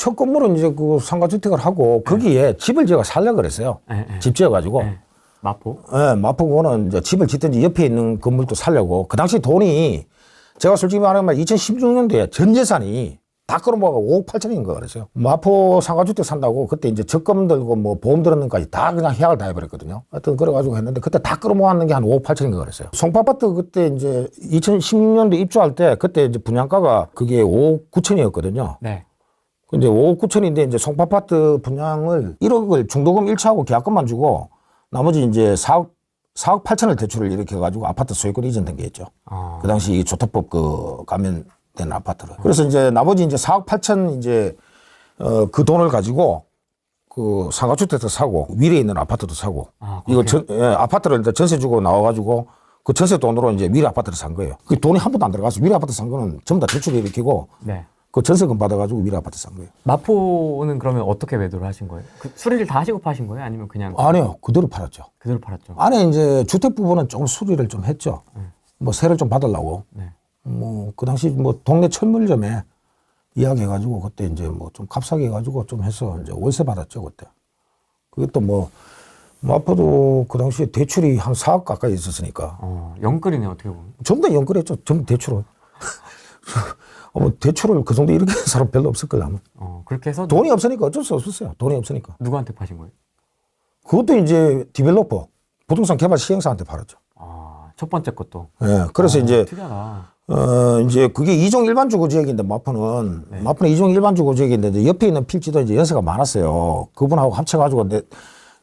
첫 건물은 이제 그 상가주택을 하고 거기에 집을 제가 살려고 그랬어요. 집 지어가지고. 마포? 네, 마포구는 이제 집을 짓든지 옆에 있는 건물도 살려고. 그 당시 돈이 제가 솔직히 말하면 2016년도에 전 재산이 다 끌어모아가 5억 8천인 거 그랬어요. 마포 상가주택 산다고 그때 이제 적금 들고 뭐 보험 들었는 까지 다 그냥 해약을 다 해버렸거든요. 하여튼 그래가지고 했는데 그때 다 끌어모았는 게 한 5억 8천인 거 그랬어요. 송파아파트 그때 이제 2016년도 입주할 때 그때 이제 분양가가 그게 5억 9천이었거든요. 네. 근데 5억 9천인데 이제 송파아파트 분양을 1억을 중도금 1차하고 계약금만 주고 나머지 이제 4억 8천을 대출을 이렇게 해가지고 아파트 소유권 이전된 게 있죠. 그 당시 조토법 그 감면된 아파트를. 그래서 이제 나머지 이제 4억 8천 이제 그 돈을 가지고 그 상가주택도 사고 위례에 있는 아파트도 사고 이거 아파트를 이제 전세 주고 나와가지고 그 전세 돈으로 이제 위례 아파트를 산 거예요. 그 돈이 한 번도 안 들어가서 위례 아파트 산 거는 전부 다 대출을 일으키고 네. 그 전세금 받아가지고 위례 아파트 산 거예요. 마포는 그러면 어떻게 매도를 하신 거예요? 그 수리를 다 하시고 파신 거예요? 아니면 그냥? 아니요. 그대로 팔았죠. 그대로 팔았죠. 안에 이제 주택 부분은 조금 수리를 좀 했죠. 뭐 세를 좀 받으려고. 네. 뭐 그 당시 뭐 동네 철물점에 이야기해가지고 그때 이제 뭐 좀 값싸게 해가지고 좀 해서 이제 월세 받았죠 그때. 그것도 뭐 마포도 그 당시에 대출이 한 4억 가까이 있었으니까. 영끌이네 어떻게 보면. 전부 다 연끌했죠. 전부 대출을. 뭐 대출을 그 정도 이렇게 하는 사람 별로 없을 거야 아마. 그렇게 해서 돈이 없으니까 어쩔 수 없었어요. 돈이 없으니까. 누구한테 파신 거예요? 그것도 이제 디벨로퍼, 부동산 개발 시행사한테 팔았죠. 첫 번째 것도. 예. 그래서 이제 특이하다. 이제 그게 이종 일반 주거 지역인데 마포는 이종 일반 주거 지역인데 이제 옆에 있는 필지도 이제 연세가 많았어요. 그분하고 합쳐가지고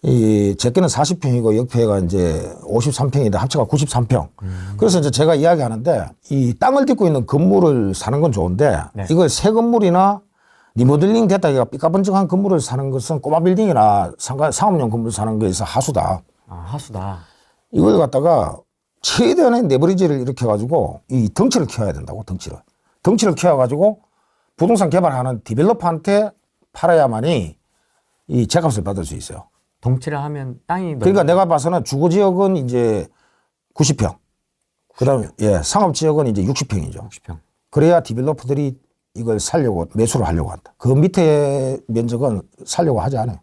제게는 40평이고 옆에가 이제 53평인데 합쳐가 93평. 그래서 이제 제가 이야기하는데 이 땅을 딛고 있는 건물을 사는 건 좋은데 이걸 새 건물이나 리모델링 됐다기가 삐까번쩍한 건물을 사는 것은 꼬마 빌딩이나 상업용 건물 사는 거에서 하수다. 하수다. 이걸 갖다가 최대한의 레버리지를 일으켜가지고 이 덩치를 키워야 된다고 덩치를 키워가지고 부동산 개발하는 디벨로퍼한테 팔아야만이 이 제값을 받을 수 있어요. 덩치를 하면 땅이 그러니까 내가 봐서는 주거지역은 이제 90평. 그 다음에 상업지역은 이제 60평이죠. 60평. 그래야 디벨로퍼들이 이걸 살려고 매수를 하려고 한다. 그 밑에 면적은 살려고 하지 않아요.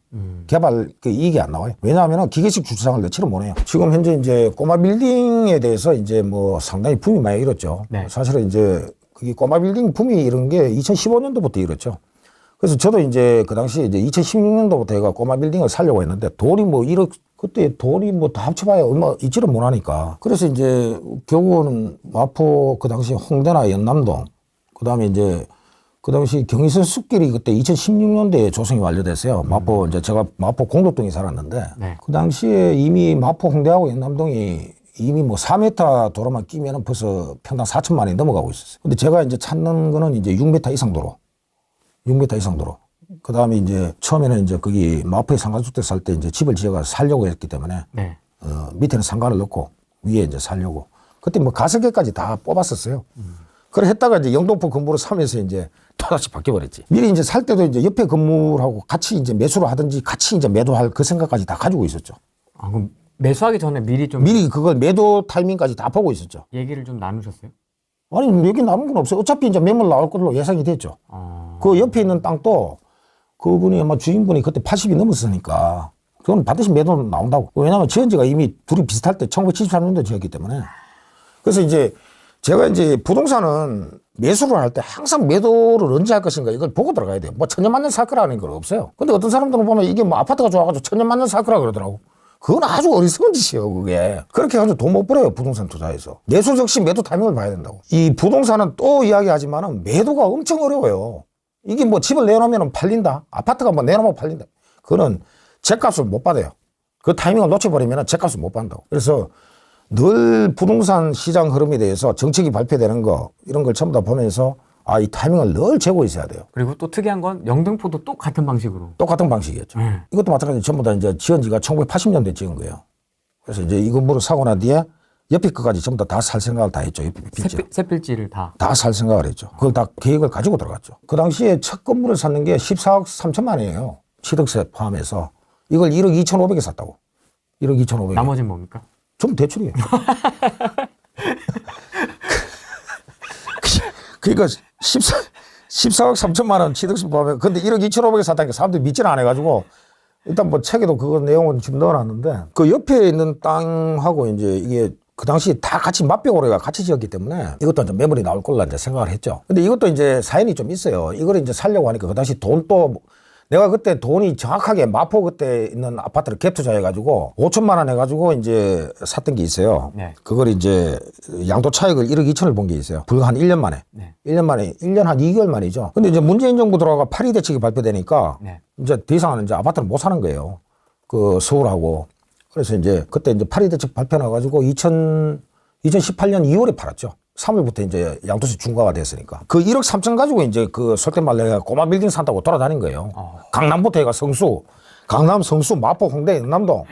개발 그 이익이 안 나와요. 왜냐하면 기계식 주차장을 넣지를 못해요. 지금 현재 이제 꼬마 빌딩에 대해서 이제 뭐 상당히 붐이 많이 일었죠. 사실은 이제 그게 꼬마 빌딩 붐이 이런 게 2015년도부터 일었죠. 그래서 저도 이제 그 당시에 이제 2016년도부터 제가 꼬마 빌딩을 살려고 했는데 돈이 뭐 1억 그때 돈이 뭐 다 합쳐봐야 얼마 있지를 못하니까. 그래서 이제 결국은 마포 그 당시 홍대나 연남동 그다음에 이제 그 당시 경의선 숲길이 그때 2016년도에 조성이 완료됐어요. 마포 이제 제가 마포 공덕동에 살았는데 그 당시에 이미 마포 홍대하고 연남동이 이미 뭐 4m 도로만 끼면은 벌써 평당 4천만 원이 넘어가고 있었어요. 근데 제가 이제 찾는 거는 이제 6m 이상 도로. 6m 이상 도로. 그 다음에 이제 처음에는 이제 거기 마포에 상가주택 살 때 이제 집을 지어가 살려고 했기 때문에 밑에는 상가를 넣고 위에 이제 살려고. 그때 뭐 가설계까지 다 뽑았었어요. 그래 했다가 이제 영등포 건물을 사면서 이제 또다시 바뀌어버렸지. 미리 이제 살 때도 이제 옆에 건물하고 같이 이제 매수를 하든지 같이 이제 매도할 그 생각까지 다 가지고 있었죠. 그럼 매수하기 전에 미리 그걸 매도 타이밍까지 다 보고 있었죠. 얘기를 좀 나누셨어요? 아니, 얘기 나눈 건 없어요. 어차피 이제 매물 나올 걸로 예상이 됐죠. 그 옆에 있는 땅도 그분이 아마 주인분이 그때 80이 넘었으니까 그건 반드시 매도 나온다고. 왜냐하면 지은 지가 이미 둘이 비슷할 때 1973년도 지었기 때문에. 그래서 이제 제가 이제 부동산은 매수를 할 때 항상 매도를 언제 할 것인가 이걸 보고 들어가야 돼요. 뭐 천년만년 살 거라는 건 없어요. 근데 어떤 사람들은 보면 이게 뭐 아파트가 좋아가지고 천년만년 살 거라 그러더라고. 그건 아주 어리석은 짓이에요, 그게. 그렇게 해가지고 돈 못 벌어요, 부동산 투자에서. 매수 적시 매도 타이밍을 봐야 된다고. 이 부동산은 또 이야기하지만은 매도가 엄청 어려워요. 이게 뭐 집을 내놓으면 팔린다. 아파트가 뭐 내놓으면 팔린다. 그거는 제값을 못 받아요. 그 타이밍을 놓쳐버리면 제값을 못 받는다고. 그래서 늘 부동산 시장 흐름에 대해서 정책이 발표되는 거 이런 걸 전부 다 보면서 이 타이밍을 늘 재고 있어야 돼요. 그리고 또 특이한 건 영등포도 또 같은 방식으로. 똑같은 방식이었죠. 이것도 마찬가지로 전부 다 이제 지은 지가 1980년대에 지은 거예요. 그래서 이제 이 건물을 사고 난 뒤에 옆에 것까지 전부 다 살 생각을 다 했죠. 옆에 필지. 새 필지를 다 살 생각을 했죠. 그걸 다 계획을 가지고 들어갔죠. 그 당시에 첫 건물을 샀는 게 14억 3천만 원이에요. 취득세 포함해서. 이걸 1억 2,500에 샀다고. 1억 2,500에. 나머지는 뭡니까? 좀 대출이에요. 그러니까 14억 3천만 원 취득세 포함해. 근데 1억 2,500에 샀다니까 사람들이 믿지는 안 해가지고 일단 뭐 책에도 그거 내용은 지금 넣어놨는데 그 옆에 있는 땅하고 이제 이게 그 당시 다 같이 맞벽으로 같이 지었기 때문에 이것도 이제 매물이 나올 걸로 이제 생각을 했죠. 근데 이것도 이제 사연이 좀 있어요. 이걸 이제 살려고 하니까 그 당시 돈도 내가 그때 돈이 정확하게 마포 그때 있는 아파트를 갭 투자해가지고 5천만 원 해가지고 이제 샀던 게 있어요. 네. 그걸 이제 양도 차익을 1억 2천을 본 게 있어요. 불과 한 1년 만에. 네. 1년 만에, 1년 한 2개월 만이죠. 근데 이제 문재인 정부 들어가 8.2 대책이 발표되니까 네. 이제 더 이상은 이제 아파트를 못 사는 거예요. 그 서울하고. 그래서 이제 그때 이제 8.2 대책 발표 나가지고 2018년 2월에 팔았죠. 3월부터 이제 양도세 중과가 됐으니까. 그 1억 3천 가지고 이제 그 속된 말로 내가 꼬마 빌딩 산다고 돌아다닌 거예요. 강남부터 해가 성수, 강남, 성수, 마포, 홍대, 영남동.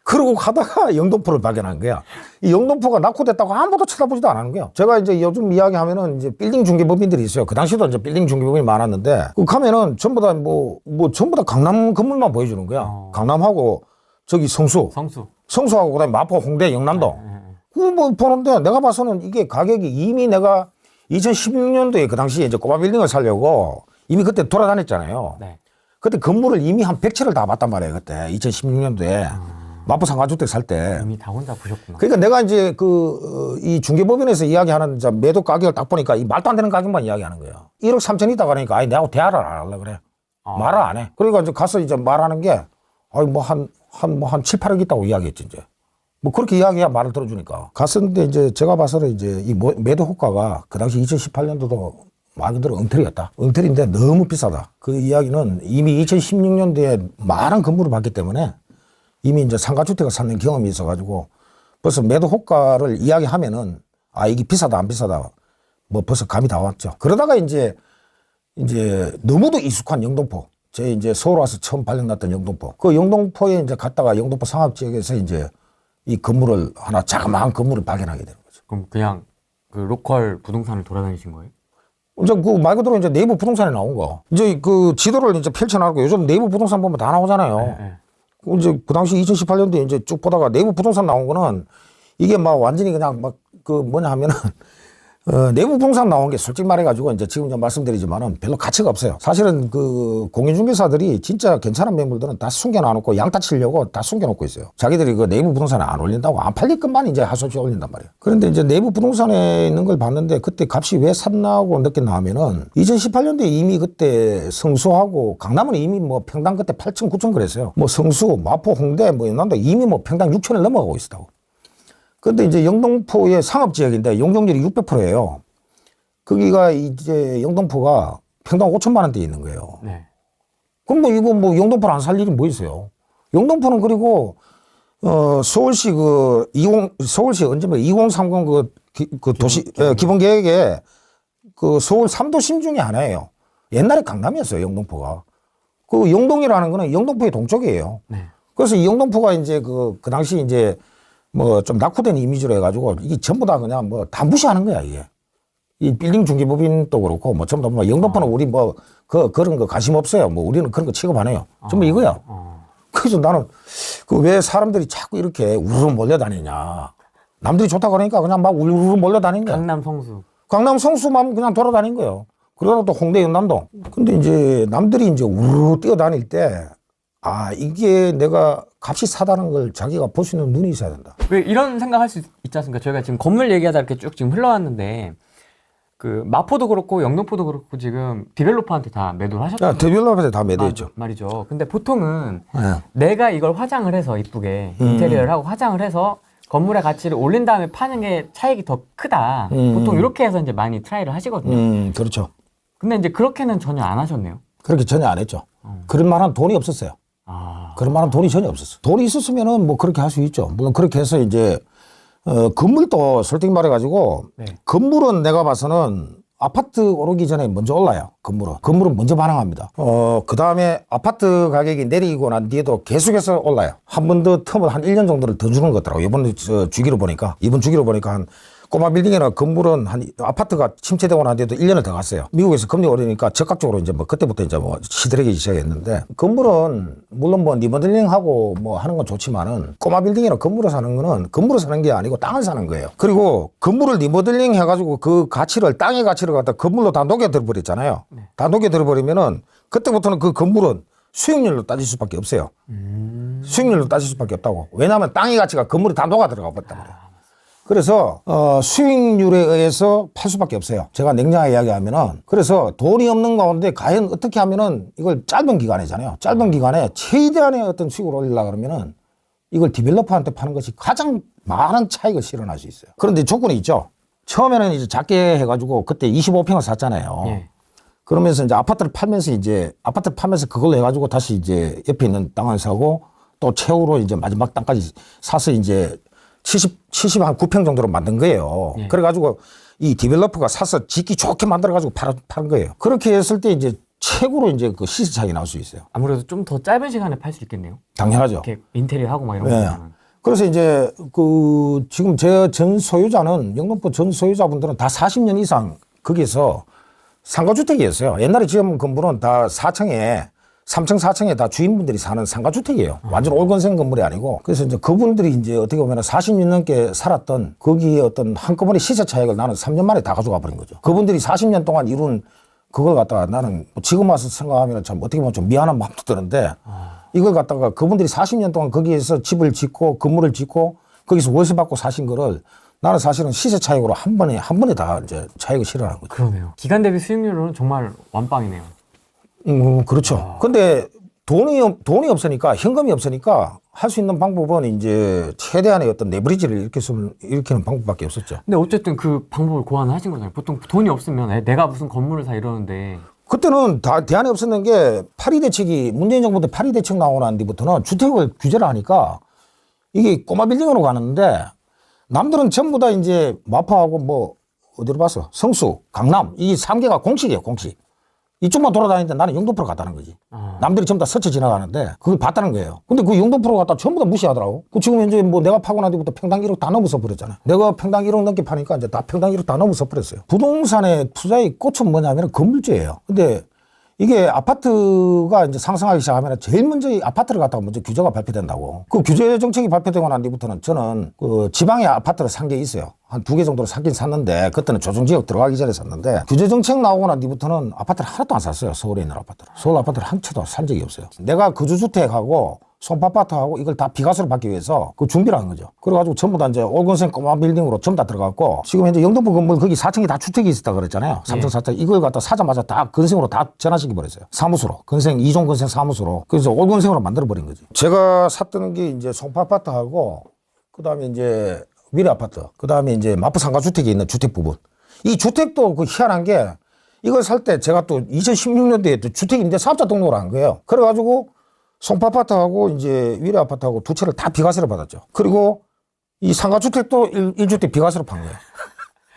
그러고 가다가 영등포를 발견한 거야. 이 영등포가 낙후됐다고 아무도 쳐다보지도 안 하는 거야. 제가 이제 요즘 이야기하면은 이제 빌딩 중개법인들이 있어요. 그 당시도 이제 빌딩 중개법인이 많았는데 그 가면은 전부 다 전부 다 강남 건물만 보여주는 거야. 강남하고 저기 성수하고 그다음에 마포, 홍대, 영남동. 그거 뭐 보는데 내가 봐서는 이게 가격이 이미 내가 2016년도에 그 당시에 이제 꼬마 빌딩을 사려고 이미 그때 돌아다녔잖아요. 네. 그때 건물을 이미 한 100채를 다 봤단 말이에요. 그때 2016년도에 마포 상가주택 살 때. 이미 다 혼자 보셨구나. 그러니까 내가 이제 이 중개법인에서 이야기하는 이제 매도 가격을 딱 보니까 이 말도 안 되는 가격만 이야기하는 거예요. 1억 3천 있다 그러니까 아니 내하고 대화를 안 하려고 그래. 말을 안 해. 그러니까 이제 가서 이제 말하는 게 아니 뭐 한 7, 8억 있다고 이야기했지 이제. 뭐 그렇게 이야기해야 말을 들어주니까. 갔었는데 이제 제가 봐서는 이제 이 매도 호가가 그 당시 2018년도도 말 그대로 엉터리였다. 엉터리인데 너무 비싸다. 그 이야기는 이미 2016년도에 많은 건물을 봤기 때문에 이미 이제 상가주택을 샀는 경험이 있어가지고 벌써 매도 호가를 이야기하면은 아, 이게 비싸다, 안 비싸다. 뭐 벌써 감이 다 왔죠. 그러다가 이제 너무도 익숙한 영등포. 제 이제 서울 와서 처음 발령났던 영등포. 그 영등포에 이제 갔다가 영등포 상업지역에서 이제 이 건물을 하나 자그마한 건물을 발견하게 되는 거죠. 그럼 그냥 그 로컬 부동산을 돌아다니신 거예요? 이제 그 말 그대로 이제 네이버 부동산에 나온 거. 이제 그 지도를 이제 펼쳐나가고 요즘 네이버 부동산 보면 다 나오잖아요. 네. 이제 그 당시 2018년도에 이제 쭉 보다가 네이버 부동산 나온 거는 이게 막 완전히 그냥 막 그 뭐냐 하면은 내부 부동산 나온 게 솔직히 말해가지고 이제 지금 좀 말씀드리지만은 별로 가치가 없어요. 사실은 그 공인중개사들이 진짜 괜찮은 매물들은 다 숨겨놔놓고 양타 치려고 다 숨겨놓고 있어요. 자기들이 그 내부 부동산에 안 올린다고 안 팔릴 것만 이제 하소시 올린단 말이에요. 그런데 이제 내부 부동산에 있는 걸 봤는데 그때 값이 왜 샀나고 느꼈나 하면은 2018년도에 이미 그때 성수하고 강남은 이미 뭐 평당 그때 8천, 9천 그랬어요. 뭐 성수, 마포, 홍대, 뭐 연남도 이미 뭐 평당 6천을 넘어가고 있었다고. 근데 이제 영등포의 상업지역인데 용적률이 600%예요. 거기가 이제 영등포가 평당 5천만 원대에 있는 거예요. 네. 그럼 뭐 이거 뭐 영등포를 안 살 일이 뭐 있어요? 영등포는 그리고 서울시 서울시 언제면 2030 그 도시 기본 계획에 그 서울 3도심 중에 하나예요. 옛날에 강남이었어요, 영등포가. 그 영동이라는 거는 영등포의 동쪽이에요. 네. 그래서 이 영등포가 이제 그 당시 이제 뭐 좀 낙후된 이미지로 해가지고 이게 전부 다 그냥 뭐 다 무시하는 거야, 이게. 이 빌딩 중개법인도 그렇고 뭐 전부 다 뭐 영등포는 우리 뭐 그런 거 관심 없어요. 뭐 우리는 그런 거 취급 안 해요. 전부 이거야. 그래서 나는 그 왜 사람들이 자꾸 이렇게 우르르 몰려다니냐. 남들이 좋다 그러니까 그냥 막 우르르 몰려다닌 거야. 강남 성수만 그냥 돌아다닌 거예요. 그러다가 또 홍대 연남동. 근데 이제 남들이 이제 우르르 뛰어다닐 때 아, 이게 내가 값이 사다는 걸 자기가 볼 수 있는 눈이 있어야 된다. 왜 이런 생각할 수 있지 않습니까? 저희가 지금 건물 얘기하다 이렇게 쭉 지금 흘러왔는데 그 마포도 그렇고 영등포도 그렇고 지금 디벨로퍼한테 다 매도를 하셨잖아요. 디벨로퍼한테 다 매도했죠. 말이죠. 근데 보통은 네. 내가 이걸 화장을 해서 이쁘게 인테리어를 하고 화장을 해서 건물의 가치를 올린 다음에 파는 게 차익이 더 크다. 보통 이렇게 해서 이제 많이 트라이를 하시거든요. 그렇죠. 근데 이제 그렇게는 전혀 안 하셨네요. 그렇게 전혀 안 했죠. 그럴 만한 돈이 없었어요. 그럴 만한 돈이 전혀 없었어. 돈이 있었으면은 뭐 그렇게 할 수 있죠. 물론 그렇게 해서 이제 건물도 솔직히 말해가지고 네. 건물은 내가 봐서는 아파트 오르기 전에 먼저 올라요. 건물은 먼저 반응합니다. 그 다음에 아파트 가격이 내리고 난 뒤에도 계속해서 올라요. 한 번 더 텀을 한 1년 정도를 더 주는 것 같더라고요. 이번 주기로 보니까 한 꼬마 빌딩이나 건물은 한 아파트가 침체되고 난 뒤에도 1년을 더 갔어요. 미국에서 금리 오르니까 적극적으로 이제 뭐 그때부터 이제 뭐 시들해지기 시작했는데 건물은 물론 뭐 리모델링하고 뭐 하는 건 좋지만은 꼬마 빌딩이나 건물을 사는 거는 건물을 사는 게 아니고 땅을 사는 거예요. 그리고 건물을 리모델링 해가지고 그 가치를 땅의 가치를 갖다 건물로 다 녹여들어 버렸잖아요. 다 녹여들어 버리면은 그때부터는 그 건물은 수익률로 따질 수밖에 없어요. 수익률로 따질 수밖에 없다고. 왜냐하면 땅의 가치가 건물에 다 녹아 들어가 버렸단 말이에요. 그래서 수익률에 의해서 팔 수밖에 없어요. 제가 냉정하게 이야기하면은. 그래서 돈이 없는 가운데 과연 어떻게 하면은 이걸 짧은 기간이잖아요. 짧은 기간에 최대한의 어떤 수익을 올리려고 그러면은 이걸 디벨로퍼한테 파는 것이 가장 많은 차익을 실현할 수 있어요. 그런데 조건이 있죠. 처음에는 이제 작게 해가지고 그때 25평을 샀잖아요. 예. 그러면서 이제 아파트를 팔면서 그걸로 해가지고 다시 이제 옆에 있는 땅을 사고 또 최후로 이제 마지막 땅까지 사서 이제 70한 9평 정도로 만든 거예요. 예. 그래가지고 이 디벨로퍼가 사서 짓기 좋게 만들어가지고 파는 거예요. 그렇게 했을 때 이제 최고로 이제 그 시세 차익이 나올 수 있어요. 아무래도 좀 더 짧은 시간에 팔 수 있겠네요. 당연하죠. 이렇게 인테리어 하고 막 이런 네. 거. 그래서 이제 그 지금 제 전 소유자는 영등포 전 소유자분들은 다 40년 이상 거기서 상가주택이었어요. 옛날에 지은 건물은 다 4층에 3층, 4층에 다 주인분들이 사는 상가주택이에요. 완전 올건생 건물이 아니고. 그래서 이제 그분들이 이제 어떻게 보면 40년 넘게 살았던 거기에 어떤 한꺼번에 시세 차익을 나는 3년 만에 다 가져가 버린 거죠. 그분들이 40년 동안 이룬 그걸 갖다가 나는 지금 와서 생각하면 참 어떻게 보면 좀 미안한 마음도 드는데 이걸 갖다가 그분들이 40년 동안 거기에서 집을 짓고 건물을 짓고 거기서 월세 받고 사신 거를 나는 사실은 시세 차익으로 한 번에 다 이제 차익을 실현한 거죠. 그러네요. 기간 대비 수익률은 정말 완빵이네요. 그렇죠. 근데 돈이 없으니까, 현금이 없으니까 할 수 있는 방법은 이제 최대한의 어떤 레버리지를 일으키는 방법밖에 없었죠. 근데 어쨌든 그 방법을 고안하신 거잖아요. 보통 돈이 없으면 내가 무슨 건물을 사 이러는데. 그때는 다 대안이 없었는 게 파리 대책이 문재인 정부 때 파리 대책 나오고 난 뒤부터는 주택을 규제를 하니까 이게 꼬마 빌딩으로 가는데 남들은 전부 다 이제 마포하고 뭐 어디로 봤어? 성수, 강남 이 3개가 공식이에요, 공식. 이쪽만 돌아다니는데 나는 영등포로 갔다는 거지. 남들이 전부 다 스쳐 지나가는데 그걸 봤다는 거예요. 근데 그 영등포로 갔다 전부 다 무시하더라고. 그 지금 이제 뭐 내가 파고 난 뒤부터 평당 1억 다 넘어서 버렸잖아. 내가 평당 1억 넘게 파니까 이제 다 평당 1억 다 넘어서 버렸어요. 부동산의 투자의 꽃은 뭐냐면 건물주예요. 근데 이게 아파트가 이제 상승하기 시작하면 제일 먼저 이 아파트를 갖다가 먼저 규제가 발표된다고. 그 규제 정책이 발표되고 난 뒤부터는 저는 그 지방에 아파트를 산 게 있어요. 한 2개 정도를 사긴 샀는데 그때는 조정지역 들어가기 전에 샀는데 규제 정책 나오고 난 뒤부터는 아파트를 하나도 안 샀어요. 서울에 있는 아파트를. 서울 아파트를 한 채도 산 적이 없어요. 내가 거주주택하고 송파아파트하고 이걸 다 비과세로 받기 위해서 그 준비를 한 거죠. 그래가지고 전부 다 이제 올건생 꼬마 빌딩으로 전부 다 들어갔고 지금 현재 영등포 건물 거기 4층이 다 주택이 있었다 그랬잖아요. 3층, 4층. 이걸 갖다 사자마자 다 건생으로 다 전환시켜 버렸어요. 사무소로. 건생, 2종 건생 사무소로. 그래서 올건생으로 만들어 버린 거지. 제가 샀던 게 이제 송파아파트하고 그 다음에 이제 위례 아파트. 그 다음에 이제 마포 상가주택에 있는 주택 부분. 이 주택도 그 희한한 게 이걸 살 때 제가 또 2016년도에 또 주택임대 사업자 등록을 한 거예요. 그래가지고 송파아파트하고 이제 위례 아파트하고 두 채를 다 비과세를 받았죠. 그리고 이 상가주택도 1주택 비과세로 판 거예요.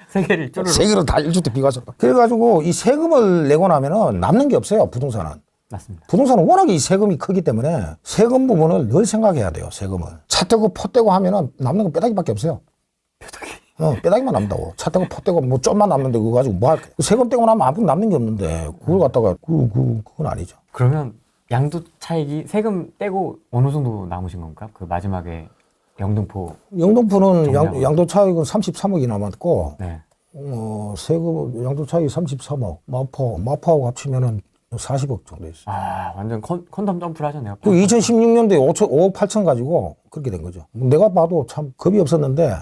세 개를 쪼르르. 세 개를 다 1주택 비과세로. 그래가지고 이 세금을 내고 나면은 남는 게 없어요, 부동산은. 맞습니다. 부동산은 워낙에 이 세금이 크기 때문에 세금 부분을 늘 생각해야 돼요, 세금을. 차 떼고 포 떼고 하면은 남는 건 뼈다귀밖에 없어요. 뼈다귀만 남다고. 차 떼고 포 떼고 뭐 좀만 남는데 그거 가지고 뭐 할까? 세금 떼고 나면 아무것도 남는 게 없는데 그걸 갖다가 그건 아니죠. 그러면 양도 차익이 세금 떼고 어느 정도 남으신 건가? 그 마지막에 영등포는 정리하고. 양도 차익은 33억이 남았고 네. 세금 양도 차익이 33억. 마포하고 합치면은 40억 정도 있어요. 아, 완전 콘돔 점프를 하셨네요. 그 2016년도에 5억 8천 가지고 그렇게 된 거죠. 내가 봐도 참 겁이 없었는데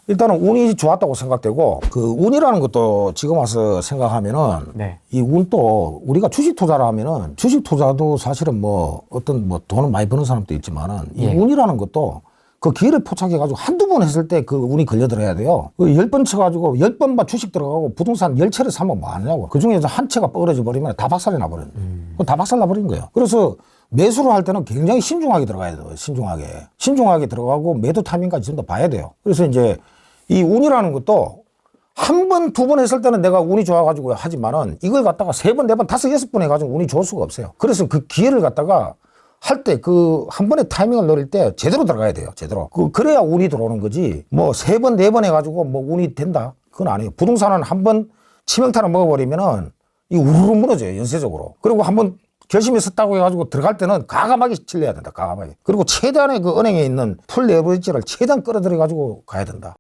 일단은 운이 좋았다고 생각되고 그 운이라는 것도 지금 와서 생각하면은 네. 이 운도 우리가 주식 투자를 하면은 주식 투자도 사실은 뭐 어떤 뭐 돈을 많이 버는 사람도 있지만은 이 예. 운이라는 것도 그 기회를 포착해가지고 한두 번 했을 때 그 운이 걸려들어야 돼요. 그 10번 쳐가지고 10번만 주식 들어가고 부동산 10채를 사면 뭐 하냐고. 그 중에서 한 채가 뻗어져 버리면 다 박살이 나버리는 거예요. 다 박살 나버린 거예요. 그래서 매수를 할 때는 굉장히 신중하게 들어가야 돼요. 신중하게 들어가고 매도 타이밍까지 전부 다 봐야 돼요. 그래서 이제 이 운이라는 것도 한 번, 두 번 했을 때는 내가 운이 좋아가지고 하지만은 이걸 갖다가 3번, 4번, 5, 6번 해가지고 운이 좋을 수가 없어요. 그래서 그 기회를 갖다가 할 때 그 한 번에 타이밍을 노릴 때 제대로 들어가야 돼요. 제대로. 그래야 운이 들어오는 거지. 뭐 3번, 4번 해가지고 뭐 운이 된다? 그건 아니에요. 부동산은 한 번 치명타를 먹어버리면은 이 우르르 무너져요. 연쇄적으로. 그리고 한번 결심이 섰다고 해가지고 들어갈 때는 과감하게 칠려야 된다. 과감하게. 그리고 최대한의 그 은행에 있는 풀 레버리지를 최대한 끌어들여가지고 가야 된다.